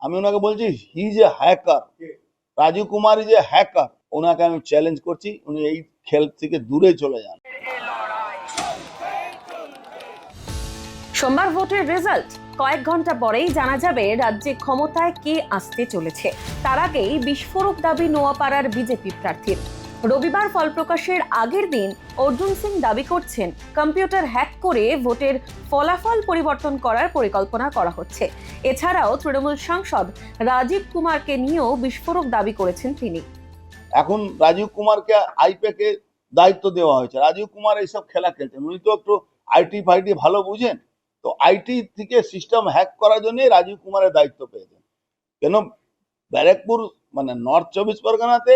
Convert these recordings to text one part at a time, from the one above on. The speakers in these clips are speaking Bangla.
আমি ওনাকে বলছি he is a hacker, Rajiv Kumar is a hacker. ওনাকে আমি চ্যালেঞ্জ করছি, উনি এই খেল থেকে দূরে চলে যান। সোমবার ভোটের রেজাল্ট কয়েক ঘন্টা পরেই জানা যাবে রাজ্যে ক্ষমতায় কে আসতে চলেছে। তার আগেই বিস্ফোরক দাবি নোয়াপাড়ার বিজেপি প্রার্থীর। রবিবার ফল প্রকাশের আগের দিন অর্জুন সিং দাবি করছেন কম্পিউটার হ্যাক করে ভোটের ফলাফল পরিবর্তন করার পরিকল্পনা করা হচ্ছে। এছাড়াও তৃণমূল সাংসদ রাজীব কুমারকে নিয়েও বিস্ফোরক দাবি করেছেন তিনি। এখন রাজীব কুমারকে আইপ্যাকে দায়িত্ব দেওয়া হয়েছে। রাজীব কুমার এইসব খেলা খেলছেন, উনি তো একটু আইটি ফাইটি ভালো বুঝেন, তো আইটি থেকে সিস্টেম হ্যাক করার জন্য রাজীব কুমারের দায়িত্ব পেয়েছেন। কেন ব্যারাকপুর মানে নর্থ 24 পরগনাতে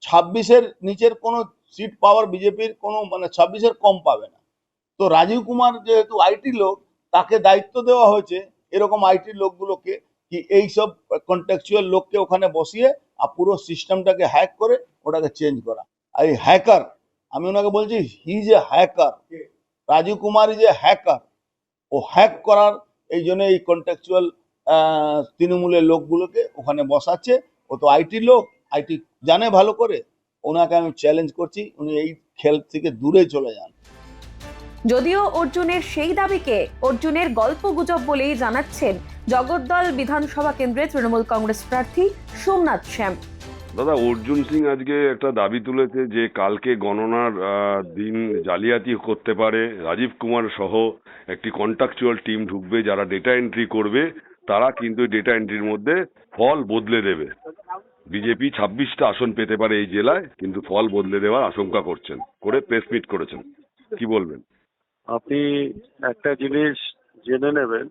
26-এর নিচের কোনো সিট পাওয়ার বিজেপির কোনো 26-এর কম পাবে না। তো রাজীব কুমার যেহেতু আইটি লোক, তাকে দায়িত্ব দেওয়া হয়েছে এরকম আইটি লোকগুলোকে, কি এইসব কন্টেক্সচুয়াল লোককে ওখানে বসিয়ে আর পুরো সিস্টেমটাকে হ্যাক করে ওটাকে চেঞ্জ করা। আর এই হ্যাকার, আমি ওনাকে বলছি he is a hacker, Rajiv Kumar is a hacker. ও হ্যাক করার এই জন্য এই কন্টেক্সচুয়াল তৃণমূলের লোকগুলোকে ওখানে বসাচ্ছে। ও তো আইটি লোক, আইটি জানে ভালো করে। ওনাকে আমি চ্যালেঞ্জ করছি, উনি এই খেল থেকে দূরে চলে যান। যদিও অর্জুনের সেই দাবিকে অর্জুনের গল্প গুজব বলেই জানাচ্ছেন জগদ্দল বিধানসভা কেন্দ্রে তৃণমূল কংগ্রেস প্রার্থী সোমনাথ শ্যাম। দাদা, অর্জুন সিং আজকে একটা দাবি তুলেছে যে কালকে গণনার দিন জালিয়াতি করতে পারে। রাজীব কুমার সহ একটি কন্ট্রাকচুয়াল টিম ঢুকবে, যারা ডেটা এন্ট্রি করবে, তারা কিন্তু ডেটা এন্ট্রির মধ্যে ফল বদলে দেবে। বিজেপি 26টা আসন পেতে পারে এই জেলায়, কিন্তু ফল বদলে দেওয়ার আশঙ্কা করছেন করে প্রেস মিট করেছেন। কি বলবেন? আপনি একটা জিনিস জেনে নেবেন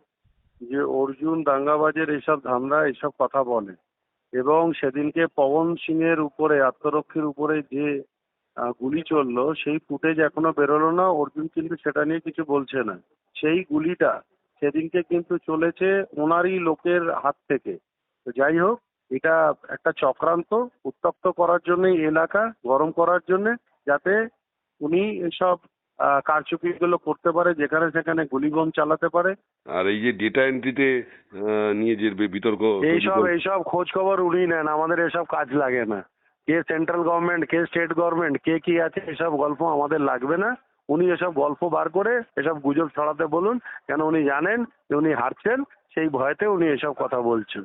যে অর্জুন দাঙ্গাবাজের এইসব ধান্দা এইসব কথা বলে, এবং সেদিনকে পবন সিং এর উপরে আত্মরক্ষীর উপরে যে গুলি চললো সেই ফুটেজ এখনো বেরোলো না। অর্জুন কিন্তু সেটা নিয়ে কিছু বলছে না। সেই গুলিটা সেদিনকে কিন্তু চলেছে ওনারই লোকের হাত থেকে। তো যাই হোক, এটা একটা চক্রান্ত, উত্তপ্ত করার জন্য, এলাকা গরম করার জন্য, যাতে উনি এসব কারচুপিগুলো করতে পারে, যেখানে সেখানে গুলি বোম চালাতে পারে। আর এই যে ডেটা এন্ট্রিতে নিয়ে যে বিতর্ক, এইসব খোঁজ খবর উনি নেন, আমাদের এসব কাজ লাগে না। কে সেন্ট্রাল গভর্নমেন্ট, কে স্টেট গভর্নমেন্ট, কে কি আছে, এসব গল্প আমাদের লাগবে না। উনি এসব গল্প বার করে এসব গুজব ছড়াতে বলুন, কেন উনি জানেন যে উনি হারছেন, সেই ভয়তে উনি এসব কথা বলছেন।